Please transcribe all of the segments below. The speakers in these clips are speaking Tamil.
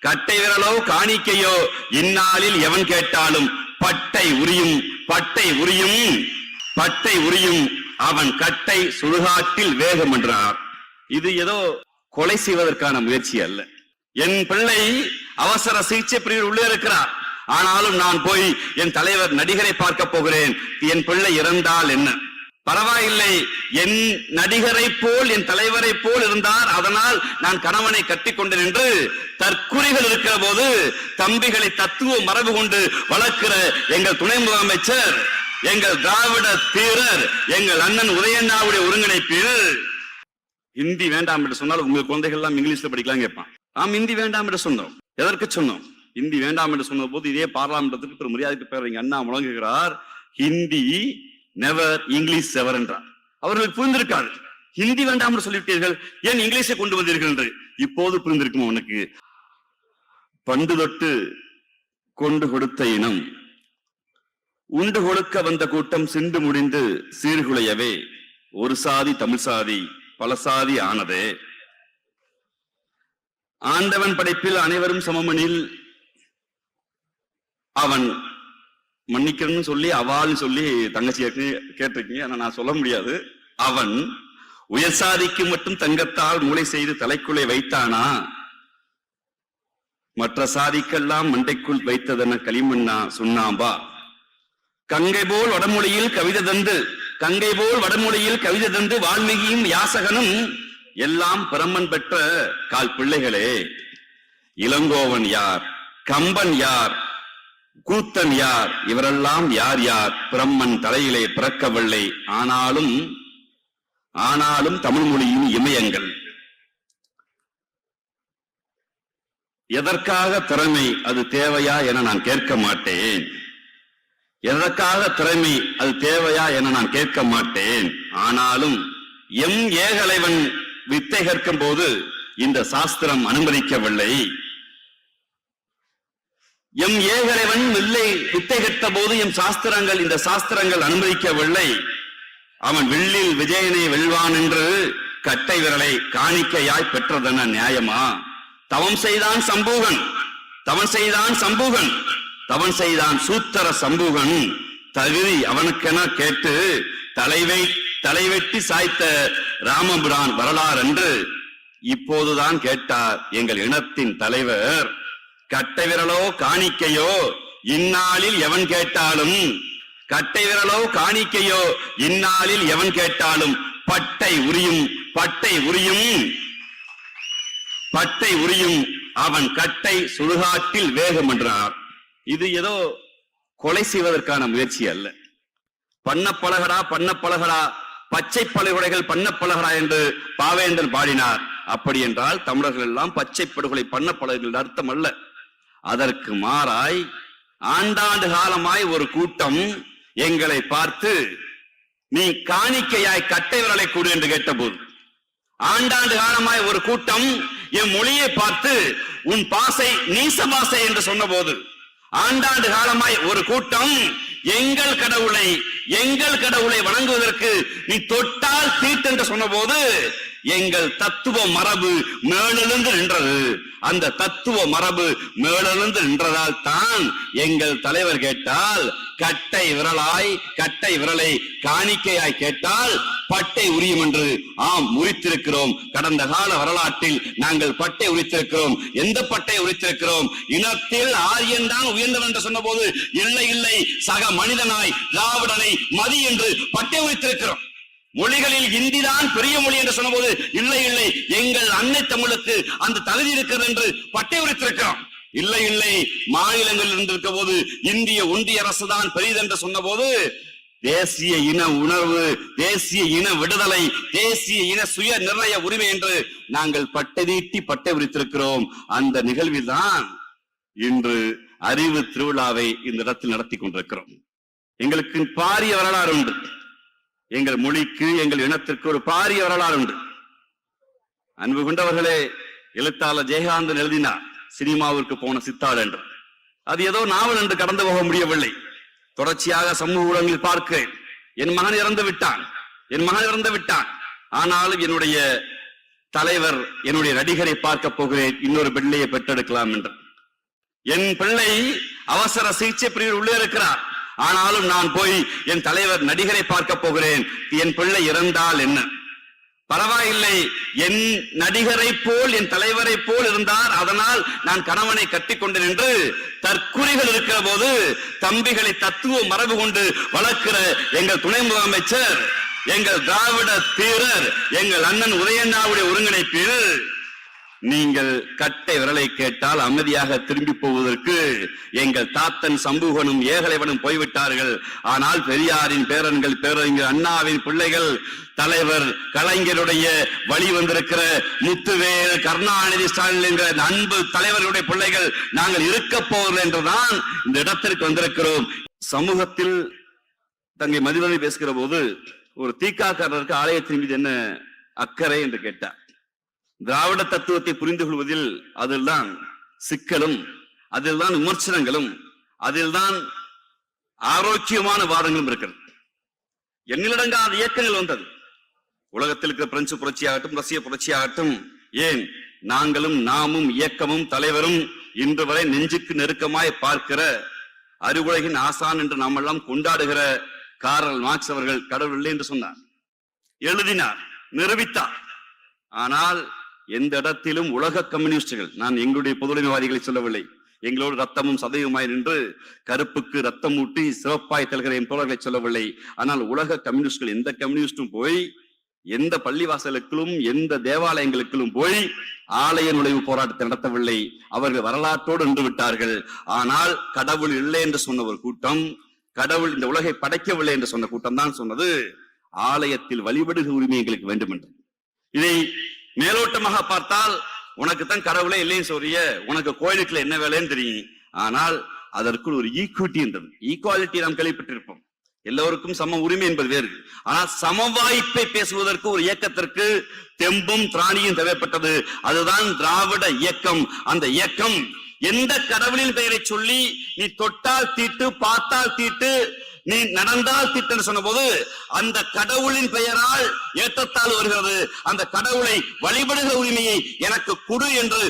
கட்டை விரலோ காணிக்கையோ இந்நாளில் எவன் கேட்டாலும் பட்டை உரியும், பட்டை உரியும், பட்டை உரியும், அவன் கட்டை சுடுகாட்டில் வேகம் என்றார். இது ஏதோ கொலை செய்வதற்கான முயற்சி அல்ல. என் பிள்ளை அவசர சிகிச்சை பிரிவில் உள்ளே இருக்கிறார். ஆனாலும் நான் போய் என் தலைவர் நடிகரை பார்க்க போகிறேன். என் பிள்ளை இறந்தால் என்ன பரவாயில்லை, என் நடிகரை போல் என் தலைவரை போல் இருந்தார், அதனால் நான் கணவனை கட்டிக்கொண்டேன் என்று தற்குறிகள் இருக்கிற போது தம்பிகளை தத்துவ மரபு கொண்டு வளர்க்கிற எங்கள் துணை முதலமைச்சர், எங்கள் திராவிட தீரர், எங்கள் அண்ணன் உதயண்ணாவுடைய ஒருங்கிணைப்பில் ஹிந்தி வேண்டாம் என்று சொன்னால் உங்கள் குழந்தைகள் எல்லாம் இங்கிலீஷ்ல படிக்கலாம் கேட்பான். நாம் ஹிந்தி வேண்டாம் என்று சொன்னோம். எதற்கு சொன்னோம்? ஹிந்தி வேண்டாம் என்று சொன்ன போது இதே பார்லாமெண்டத்துக்கு ஒரு மரியாதைக்கு பேர் எங்க அண்ணா முழங்குகிறார், ஹிந்தி நெவர் இங்கிலீஷ் எவர் என்றார். அவர்களுக்கு புரிந்திருக்காது. ஹிந்தி வேண்டாம் என்று சொல்லிவிட்டீர்கள், ஏன் இங்கிலீஷை கொண்டு வந்தீர்கள் என்று. இப்போது புரிந்திருக்கும் அவனுக்கு. பண்டு தொட்டு கொண்டு கொடுத்த இனம் உண்டு கொடுக்க வந்த கூட்டம் சிண்டு முடிந்து சீர்குலையவே ஒரு சாதி தமிழ் சாதி பல சாதி ஆனதே. ஆண்டவன் படைப்பில் அனைவரும் சமமனில் அவன் மன்னிக்கிறன்னு சொல்லி அவாள்னு சொல்லி தங்கச்சி கேட்டிருக்கீங்க. ஆனா நான் சொல்ல முடியாது. அவன் உயர் சாதிக்கு மட்டும் தங்கத்தால் மூளை செய்து தலைக்குள்ளே வைத்தானா, மற்ற சாதிக்கெல்லாம் மண்டைக்குள் வைத்ததென களிமண்ணா சுண்ணாம்பா. கங்கை போல் வடமொழியில் கவிதை தந்து, கங்கை போல் வடமொழியில் கவிதை தந்து வால்மீகியும் யாசகனும் எல்லாம் பிரம்மன் பெற்ற கால் பிள்ளைகளே. இளங்கோவன் யார், கம்பன் யார், கூத்தன் யார், இவரெல்லாம் யார் யார்? பிரம்மன் தலையிலே பிறக்கவில்லை, ஆனாலும் ஆனாலும் தமிழ் மொழியின் இமயங்கள். எதற்காக திறமை, அது தேவையா என நான் கேட்க மாட்டேன். எதற்காக திறமை, அது தேவையா என நான் கேட்க மாட்டேன். ஆனாலும் எம் ஏகலைவன் வித்தை கற்கும் போது இந்த சாஸ்திரம் அனுமதிக்கவில்லை. எம் ஏகலைவன் வித்தை கற்ற போது எம் சாஸ்திரங்கள், இந்த சாஸ்திரங்கள் அனுமதிக்கவில்லை. அவன் வில்லில் விஜயனை வெல்வான் என்று கட்டை விரலை காணிக்கையாய் பெற்றதென நியாயமா? தவம் செய்தான் சம்பூகன், தவன் செய்தான் சம்பூகன், தவன் செய்தான் சூத்திர சம்பூகன். தகுதி அவனுக்கென கேட்டு தலைவெட்டி சாய்த்த ராமபுரான் வரலாறு என்று இப்போதுதான் கேட்டார் எங்கள் இனத்தின் தலைவர். கட்டை விரலோ காணிக்கையோ இந்நாளில் எவன் கேட்டாலும், கட்டை விரலோ காணிக்கையோ இந்நாளில் எவன் கேட்டாலும் பட்டை உரியும், பட்டை உரியும், பட்டை உரியும், அவன் கட்டை சுடுகாட்டில் வேகம் என்றார். இது ஏதோ கொலை செய்வதற்கான முயற்சி அல்ல. பண்ண பழகடா, பண்ண பழகடா, பச்சை படுகொலைகள் பண்ண பழகடா என்று பாவேந்தன் பாடினார். அப்படி என்றால் தமிழர்கள் எல்லாம் பச்சை படுகொலை பண்ண பழகுகள் அர்த்தம் அல்ல. அதற்கு மாறாய் ஆண்டாண்டு காலமாய் ஒரு கூட்டம் எங்களை பார்த்து நீ காணிக்கையாய் கட்டை விரலை கூடு என்று கேட்டபோது, ஆண்டாண்டு காலமாய் ஒரு கூட்டம் என் மொழியை பார்த்து உன் பாசை நீச பாசை என்று சொன்ன போது, ஆண்டாண்டு காலமாய் ஒரு கூட்டம் எங்கள் கடவுளை வணங்குவதற்கு நீ தொட்டால் தீட்டு என்று சொன்ன போது எங்கள் தத்துவ மரபு மேலெழுந்து நின்றது. அந்த தத்துவ மரபு மேலெழுந்து நின்றதால் தான் எங்கள் தலைவர் கேட்டால் கட்டை விரலை காணிக்கையாய் கேட்டால் பட்டை உரியும் என்று ஆம் உரித்திருக்கிறோம். கடந்த கால வரலாற்றில் நாங்கள் பட்டை உரித்திருக்கிறோம். எந்த பட்டை உரித்திருக்கிறோம்? இனத்தில் ஆரியன் தான் உயர்ந்தவன் என்று சொன்ன போது இல்லை இல்லை, சக மனிதனாய் திராவிடனை மதி என்று பட்டை உரித்திருக்கிறோம். மொழிகளில் இந்தி தான் பெரிய மொழி என்று சொன்ன போது இல்லை இல்லை, எங்கள் அன்னை தமிழுக்கு அந்த தகுதி இருக்கிறது என்று பட்டை உரித்திருக்கிறோம். இல்லை இல்லை, மாநிலங்களில் இருந்திருக்க போது இந்திய ஒன்றிய அரசு தான் பெரியது என்று சொன்ன போது தேசிய இன உணர்வு, தேசிய இன விடுதலை, தேசிய இன சுய நிர்ணய உரிமை என்று நாங்கள் பட்டை நீட்டி பட்டை உரித்திருக்கிறோம். அந்த நிகழ்வில் தான் இன்று அறிவு திருவிழாவை இந்த இடத்தில் நடத்தி கொண்டிருக்கிறோம். எங்களுக்கு பாரிய வரலாறு உண்டு. எங்கள் மொழிக்கு, எங்கள் இனத்திற்கு ஒரு பாரிய வரலாறு உண்டு. அன்பு கொண்டவர்களே, எழுத்தாளர் ஜெயகாந்தன் எழுதினார் சினிமாவிற்கு போன சித்தாள் என்று. அது ஏதோ நாவல் என்று கடந்து போக முடியவில்லை. தொடர்ச்சியாக சமூக ஊடகங்களில் பார்க்கிறேன், என் மகன் இறந்து விட்டான், என் மகன் இறந்து விட்டான். ஆனாலும் என்னுடைய தலைவர் என்னுடைய நடிகரை பார்க்க போகிறேன், இன்னொரு பிள்ளையை பெற்றெடுக்கலாம் என்று. என் பிள்ளை அவசர சிகிச்சை பிரிவில் உள்ளே இருக்கிறார், ஆனாலும் நான் போய் என் தலைவர் நடிகரை பார்க்க போகிறேன், என் பிள்ளை இறந்தால் என்ன பரவாயில்லை, என் நடிகரை போல் என் தலைவரை போல் இருந்தார், அதனால் நான் கணவனை கட்டிக்கொண்டேன் என்று தற்குறிகள் இருக்கிற போது தம்பிகளை தத்துவ மரபு கொண்டு வளர்க்கிற எங்கள் துணை முதலமைச்சர், எங்கள் திராவிட தீரர், எங்கள் அண்ணன் உதயண்ணாவுடைய ஒருங்கிணைப்பில் நீங்கள் கட்டை விரலை கேட்டால் அமைதியாக திரும்பி போவதற்கு எங்கள் தாத்தன் சம்பூகனும் ஏகலைவனும் போய்விட்டார்கள். ஆனால் பெரியாரின் பேரன்கள், பேரறிஞர் அண்ணாவின் பிள்ளைகள், தலைவர் கலைஞருடைய வழி வந்திருக்கிற முத்துவேல், கருணாநிதி, ஸ்டாலின் என்கிற அன்பு தலைவர்களுடைய பிள்ளைகள் நாங்கள் இருக்க போகிறோம் என்றுதான் இந்த இடத்திற்கு வந்திருக்கிறோம். சமூகத்தில் தங்கை மதிவதனை பேசுகிற போது ஒரு தீக்காக்காரருக்கு ஆலயத்தின் மீது என்ன அக்கறை என்று கேட்டார். திராவிட தத்துவத்தை புரிந்து கொள்வதில் அதில்தான் சிக்கலும், அதில்தான் விமர்சனங்களும், அதில்தான் ஆரோக்கியமான வாதங்களும் இருக்கிறது. எண்ணிலடங்காத இயக்கங்கள் வந்தது. உலகத்தில் இருக்கிற பிரெஞ்சு புரட்சியாகட்டும், ரஷ்ய புரட்சியாகட்டும், ஏன் நாங்களும் நாமும் இயக்கமும் தலைவரும் இன்று வரை நெஞ்சுக்கு நெருக்கமாய் பார்க்கிற அறிவுலகின் ஆசான் என்று நாம் எல்லாம் கொண்டாடுகிற காரல் மார்க்ஸ் அவர்கள் கடவுள் இல்லை என்று சொன்னார், எழுதினார், நிரூபித்தார். ஆனால் எந்த இடத்திலும் உலக கம்யூனிஸ்டுகள், நான் எங்களுடைய பொதுவுடைமைவாதிகளை சொல்லவில்லை, எங்களோடு ரத்தமும் சதயமாய் நின்று கருப்புக்கு ரத்தம் ஊட்டி சிவப்பாய் தருகிற என் தோழர்களை சொல்லவில்லை. ஆனால் உலக கம்யூனிஸ்டுகள் எந்த கம்யூனிஸ்டும் போய் எந்த பள்ளிவாசலுக்கும் எந்த தேவாலயங்களுக்கும் போய் ஆலய நுழைவு போராட்டத்தை நடத்தவில்லை. அவர்கள் வரலாற்றோடு நின்று விட்டார்கள். ஆனால் கடவுள் இல்லை என்று சொன்ன ஒரு கூட்டம், கடவுள் இந்த உலகை படைக்கவில்லை என்று சொன்ன கூட்டம் தான் சொன்னது ஆலயத்தில் வழிபடுகிற உரிமை எங்களுக்கு வேண்டும் என்று. இதை மேலோட்டமாக பார்த்தால் உனக்கு தான் கடவுளே இல்லைன்னு சொல்றிய, உனக்கு கோயிலுக்குள்ள என்ன வேலைன்னு தெரியும். ஆனால் அதற்குள் ஒரு ஈக்விட்டி என்றது, ஈக்குவாலிட்டி நாம் கேள்விப்பட்டிருப்போம். எல்லோருக்கும் சம உரிமை என்பது வேறு. ஆனால் சம வாய்ப்பை பேசுவதற்கு ஒரு இயக்கத்திற்கு தெம்பும் திராணியும் தேவைப்பட்டது. அதுதான் திராவிட இயக்கம். அந்த இயக்கம் எந்த கடவுளின் பெயரை சொல்லி நீ தொட்டால் தீட்டு, பார்த்தால் தீட்டு, நீ நடந்தால் திட்டம் சொன்ன போது அந்த கடவுளின் பெயரால் ஏற்றத்தால் வருகிறது. அந்த கடவுளை வழிபடுகிற உரிமையை எனக்கு கொடு என்று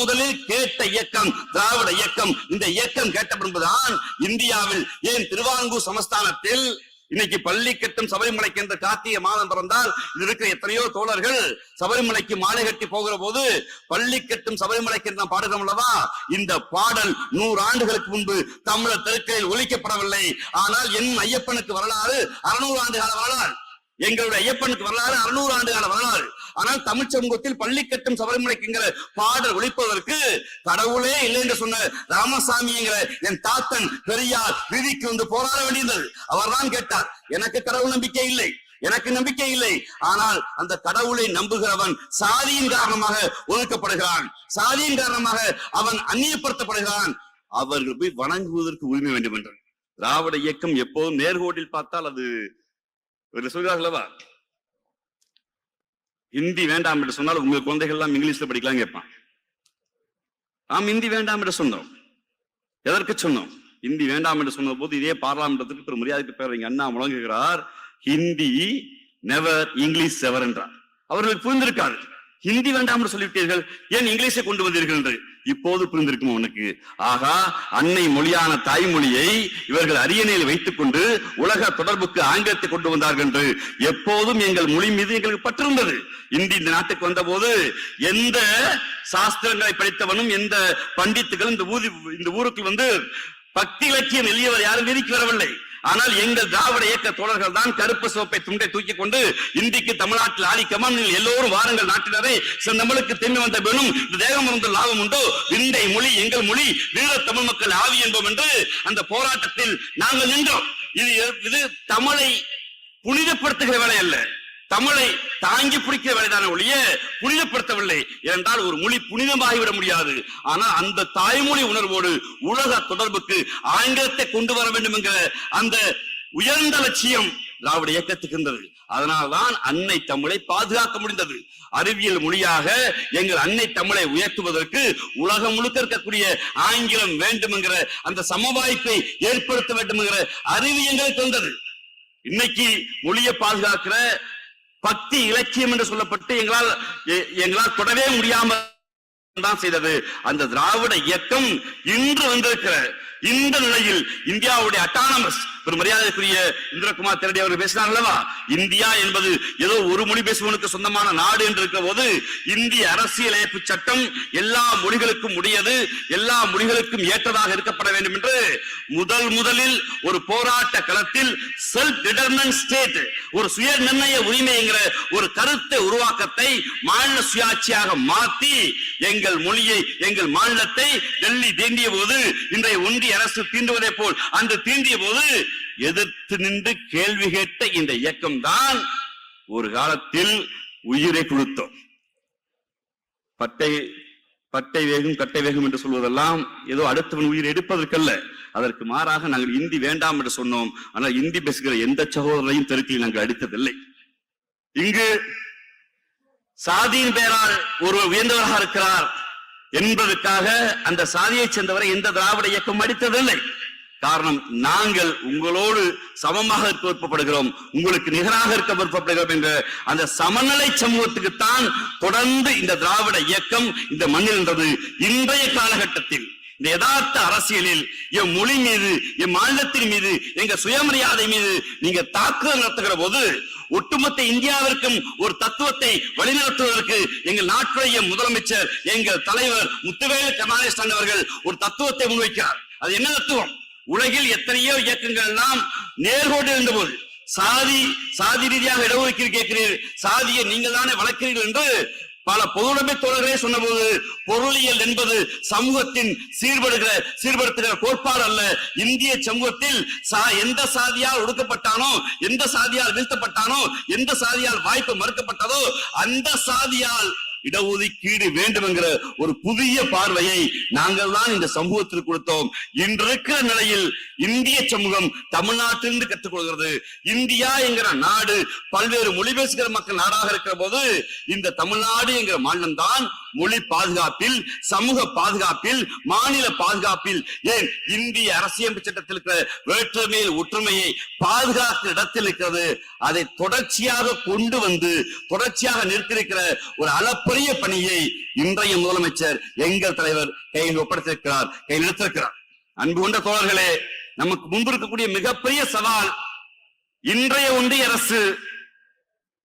முதலில் கேட்ட இயக்கம் திராவிட இயக்கம். இந்த இயக்கம் கேட்டபடிதான் இந்தியாவில், ஏன் திருவாங்கூர் சமஸ்தானத்தில் இன்னைக்கு பள்ளி கட்டும் சபரிமலைக்கு என்ற கார்த்திகை மாதம் பிறந்தால் இருக்கிற எத்தனையோ தோழர்கள் சபரிமலைக்கு மாலை கட்டி போகிற போது பள்ளி கட்டும் சபரிமலைக்கு நாம் பாடுகிறோம் அல்லவா, இந்த பாடல் 100 ஆண்டுகளுக்கு முன்பு தமிழர் தெருக்களில் ஒலிக்கப்படவில்லை. ஆனால் என் ஐயப்பனுக்கு வரலாறு 600 ஆண்டு கால வரலாறு, எங்களுடைய ஐயப்பனுக்கு வரலாறு 600 ஆண்டு கால வரலாறு. ஆனால் தமிழ் சமூகத்தில் பள்ளி கட்டும் சபரிமலைக்குங்கிற பாடல் ஒழிப்பதற்கு கடவுளே இல்லை என்று சொன்ன ராமசாமி என்கிற என் தாத்தன் பெரியார் விதிக்கு வந்து போராட வேண்டியது. அவர் தான் கேட்டார், எனக்கு கடவுள் நம்பிக்கை இல்லை, எனக்கு நம்பிக்கை இல்லை. ஆனால் அந்த கடவுளை நம்புகிறவன் சாதியின் காரணமாக ஒதுக்கப்படுகிறான், சாதியின் காரணமாக அவன் அந்நியப்படுத்தப்படுகிறான். அவர்கள் போய் வணங்குவதற்கு உரிமை வேண்டும் என்று திராவிட இயக்கம் எப்போதும் நேர்கோட்டில் பார்த்தால் அது சொல்கிறார்களவா, ஹிந்தி வேண்டாம் என்று சொன்னால் உங்க குழந்தைகள் எல்லாம் இங்கிலீஷ்ல படிக்கலாம் கேட்பான். நாம் ஹிந்தி வேண்டாம் என்று சொன்னோம். எதற்கு சொன்னோம்? ஹிந்தி வேண்டாம் என்று சொன்ன போது இதே பார்லாமெண்டத்துக்கு ஒரு மரியாதைக்கு பேர் அண்ணா முழங்குகிறார், ஹிந்தி நெவர், இங்கிலீஷ் எவர் என்றார். அவர்களுக்கு புரிந்திருக்காது, ஹிந்தி வேண்டாம் என்று சொல்லிவிட்டீர்கள், ஏன் இங்கிலீஷை கொண்டு வந்தீர்கள் என்று. இப்போது புரிந்திருக்கும் உனக்கு. ஆகா, அன்னை மொழியான தாய்மொழியை இவர்கள் அரியணையில் வைத்துக் கொண்டு உலக தொடர்புக்கு ஆங்கிலத்தை கொண்டு வந்தார்கள் என்று எப்போதும் எங்கள் மொழி மீது எங்களுக்கு பற்றிருந்தது. இந்தி இந்த நாட்டுக்கு வந்த போது எந்த சாஸ்திரங்களை படித்தவனும் எந்த பண்டித்துகளும் இந்த ஊருக்கு வந்து பக்தி இலக்கியம் எழுதியவர் யாரும் விதிக்கு வரவில்லை. ஆனால் எங்கள் திராவிட இயக்க தோழர்கள் தான் கருப்பு சோப்பை துண்டை தூக்கி கொண்டு இந்திக்கு தமிழ்நாட்டில் ஆதிக்கமாக எல்லோரும் வாருங்கள் நாட்டினரை, நம்மளுக்கு தென்மை வந்த வேணும், இந்த தேகம் இருந்து லாபம் உண்டோ, விந்தை மொழி எங்கள் மொழி, வீர தமிழ் மக்கள் ஆவி என்போம் என்று அந்த போராட்டத்தில் நாங்கள் நின்றோம். இது தமிழை புனிதப்படுத்துகிற வேலை அல்ல, தமிழை தாங்கி பிடிக்கிற வேலைதான ஒழிய புனிதப்படுத்தவில்லை. என்றால் ஒரு மொழி புனிதமாகிவிட முடியாது. ஆனால் அந்த தாய்மொழி உணர்வோடு உலக தொடர்புக்கு ஆங்கிலத்தை கொண்டு வர வேண்டும் என்கிற அந்த உயர்ந்த லட்சியம் திராவிட இயக்கத்துக்கு இருந்தது. அதனால்தான் அன்னை தமிழை பாதுகாக்க முடிந்தது. அறிவியல் மொழியாக எங்கள் அன்னை தமிழை உயர்த்துவதற்கு உலகம் முழுக்க இருக்கக்கூடிய ஆங்கிலம் வேண்டும் என்கிற அந்த சமவாய்ப்பை ஏற்படுத்த வேண்டும் என்கிற அறிவு எங்களுக்கு வந்தது. இன்னைக்கு மொழியை பாதுகாக்கிற பக்தி இலக்கியம் என்று சொல்லப்பட்டு எங்களால் தொடவே முடியாம தான் செய்தது. அந்த திராவிட இயக்கம் இன்று வந்திருக்கிற இந்த நிலையில் இந்தியாவுடைய அட்டானமஸ் ஒரு மரியாதைக்குரிய இந்திரகுமார் தெரடி அவர்கள் பேசினார் அல்லவா, இந்தியா என்பது ஏதோ ஒரு மொழி பேசுவனுக்கு சொந்தமான நாடு என்று இருக்கிற போது இந்திய அரசியலமைப்பு சட்டம் எல்லா மொழிகளுக்கும் உடையது, எல்லா மொழிகளுக்கும் ஏற்றதாக இருக்கப்பட வேண்டும் என்று முதலில் ஒரு போராட்ட களத்தில் செல்ஃப் டிட்டர்மினன்ட் ஸ்டேட், ஒரு சுய நிர்ணய உரிமைங்கிற ஒரு கருத்தை உருவாக்கத்தை மாநில சுயாட்சியாக மாற்றி எங்கள் மொழியை எங்கள் மாநிலத்தை டெல்லி தீண்டிய போது, இன்றைய ஒன்றிய அரசு தீண்டுவதை போல் அன்று தீண்டிய போது எதிர்த்து நின்று கேள்வி கேட்ட இந்த இயக்கம் தான் ஒரு காலத்தில் உயிரை கொடுத்தோம். பட்டை வேகும் கட்டை வேகும் என்று சொல்வதெல்லாம் ஏதோ அடுத்தவன் உயிரை எடுப்பதற்கல்ல, அதற்கு மாறாக நாங்கள் இந்தி வேண்டாம் என்று சொன்னோம். ஆனால் இந்தி பேசுகிற எந்த சகோதரரையும் தெருக்கில் நாங்கள் அடித்ததில்லை. இங்கு சாதியின் பெயரால் ஒருவர் உயர்ந்தவராக இருக்கிறார் என்பதற்காக அந்த சாதியை சேர்ந்தவரை எந்த திராவிட இயக்கம் அடித்ததில்லை. காரணம், நாங்கள் உங்களோடு சமமாக இருக்க விருப்பப்படுகிறோம், உங்களுக்கு நிகராக இருக்க விருப்பப்படுகிறோம் என்ற அந்த சமநிலை சமூகத்துக்குத்தான் தொடர்ந்து இந்த திராவிட இயக்கம் இந்த மண்ணில் இருந்தது. இன்றைய காலகட்டத்தில் இந்த யதார்த்த அரசியலில் என் மொழி மீது, என் மாநிலத்தின் மீது, எங்க சுயமரியாதை மீது நீங்க தாக்குதல் நடத்துகிற போது ஒட்டுமொத்த இந்தியாவிற்கும் ஒரு தத்துவத்தை வழிநடத்துவதற்கு எங்கள் நாட்டுடைய முதலமைச்சர், எங்கள் தலைவர் முத்துவேலு கருணாநிதி அவர்கள் ஒரு தத்துவத்தை முன்வைக்கிறார். அது என்ன தத்துவம்? உலகில் எத்தனையோ இயக்கங்கள் எல்லாம் நேர்கோடு இருந்த போது சாதி ரீதியாக இடஒதுக்கீடு கேட்கிறீர்கள், சாதியை நீங்கள் தானே வளர்க்கிறீர்கள் என்று பல பொதுவுடைமை தோழர்களே சொன்னபோது, பொருளியல் என்பது சமூகத்தின் சீர்படுத்துகிற கோட்பாடு அல்ல. இந்திய சமூகத்தில் எந்த சாதியால் ஒடுக்கப்பட்டானோ, எந்த சாதியால் வீழ்த்தப்பட்டானோ, எந்த சாதியால் வாய்ப்பு மறுக்கப்பட்டதோ அந்த சாதியால் இடஒதுக்கீடு வேண்டும் என்கிற ஒரு புதிய பார்வையை நாங்கள் தான் இந்த சமூகத்திற்கு கொடுத்தோம். இன்று இருக்கிற நிலையில் இந்திய சமூகம் தமிழ்நாட்டிலிருந்து கற்றுக்கொள்கிறது. இந்தியா என்கிற நாடு பல்வேறு மொழி பேசுகிற மக்கள் நாடாக இருக்கிற போது இந்த தமிழ்நாடு என்கிற மாநிலம் தான் மொழி பாதுகாப்பில், சமூக பாதுகாப்பில், மாநில பாதுகாப்பில், ஏன் இந்திய அரசியல் சட்டத்தில் இருக்கிற வேற்றுமையில் ஒற்றுமையை பாதுகாக்கிற இடத்தில் இருக்கிறது. அதை தொடர்ச்சியாக கொண்டு வந்து தொடர்ச்சியாக நிற்கிற ஒரு அளப்பரிய பணியை இன்றைய முதலமைச்சர் எங்கள் தலைவர் கையில் ஒப்படைத்திருக்கிறார், கையில் எடுத்திருக்கிறார். அன்பு கொண்ட தோழர்களே, நமக்கு முன்பு இருக்கக்கூடிய மிகப்பெரிய சவால், இன்றைய ஒன்றிய அரசு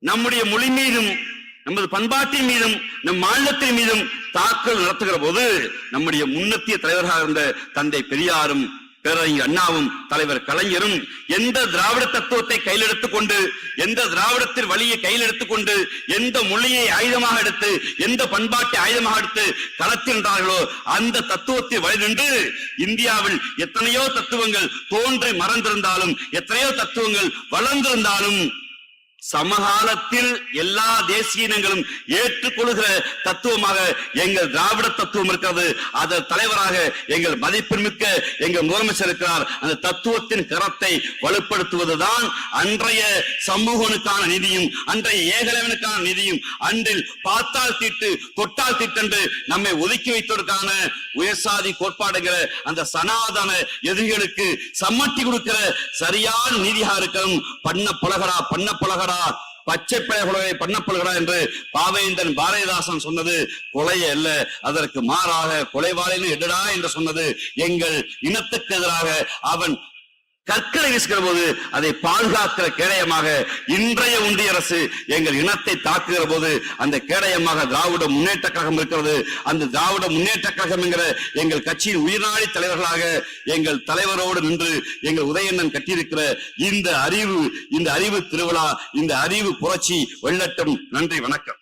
நம்முடைய மொழி மீதும் நமது பண்பாட்டின் மீதும் நம் மாநிலத்தின் மீதும் தாக்குதல் நடத்துகிற போது நம்முடைய முன்னத்திய தலைவர்களாக இருந்த தந்தை பெரியாரும் பேரறிஞர் அண்ணாவும் தலைவர் கலைஞரும் எந்த திராவிட தத்துவத்தை கையில் எடுத்துக்கொண்டு, எந்த திராவிடத்தின் வழியை கையில் எடுத்துக்கொண்டு, எந்த மொழியை ஆயுதமாக எடுத்து, எந்த பண்பாட்டை ஆயுதமாக எடுத்து களத்தின்றார்களோ அந்த தத்துவத்தை வழி நின்று இந்தியாவில் எத்தனையோ தத்துவங்கள் தோன்றி மறந்திருந்தாலும், எத்தனையோ தத்துவங்கள் வளர்ந்திருந்தாலும் சமகாலத்தில் எல்லா தேசிய இனங்களும் ஏற்றுக்கொள்கிற தத்துவமாக எங்கள் திராவிட தத்துவம் இருக்கிறது. அதன் தலைவராக எங்கள் மதிப்புமிக்க எங்கள் முதலமைச்சர் இருக்கிறார். அந்த தத்துவத்தின் கரத்தை வலுப்படுத்துவதுதான் அன்றைய சமூகனுக்கான நிதியும், அன்றைய ஏகலைவனுக்கான நிதியும், அன்றில் பார்த்தால் தீட்டு தொட்டால் தீட்டென்று நம்மை ஒதுக்கி வைத்ததற்கான உயர்சாதி கோட்பாடுகிற அந்த சனாதன எதிரிகளுக்கு சம்மட்டி கொடுக்கிற சரியான நீதியாக இருக்கும். பண்ண பழகடா பச்சை பழகுகளை பண்ணப்படுகிறா என்று பாவேந்தன் பாரதிதாசன் சொன்னது கொலையே அல்ல, அதற்கு மாறாக கொலைவாளின்னு எடுடா என்று சொன்னது எங்கள் இனத்துக்கு எதிராக அவன் கற்களை வீசுகிற போது அதை பாதுகாக்கிற கேடயமாக இன்றைய ஒன்றிய அரசு எங்கள் இனத்தை தாக்குகிற போது அந்த கேடயமாக திராவிட முன்னேற்ற கழகம் இருக்கிறது. அந்த திராவிட முன்னேற்ற கழகம் என்கிற எங்கள் கட்சியின் உயிர்நாடி தலைவர்களாக எங்கள் தலைவரோடு நின்று எங்கள் உதயண்ணன் கட்டியிருக்கிற இந்த அறிவு திருவிழா, இந்த அறிவு புரட்சி வெள்ளட்டும். நன்றி, வணக்கம்.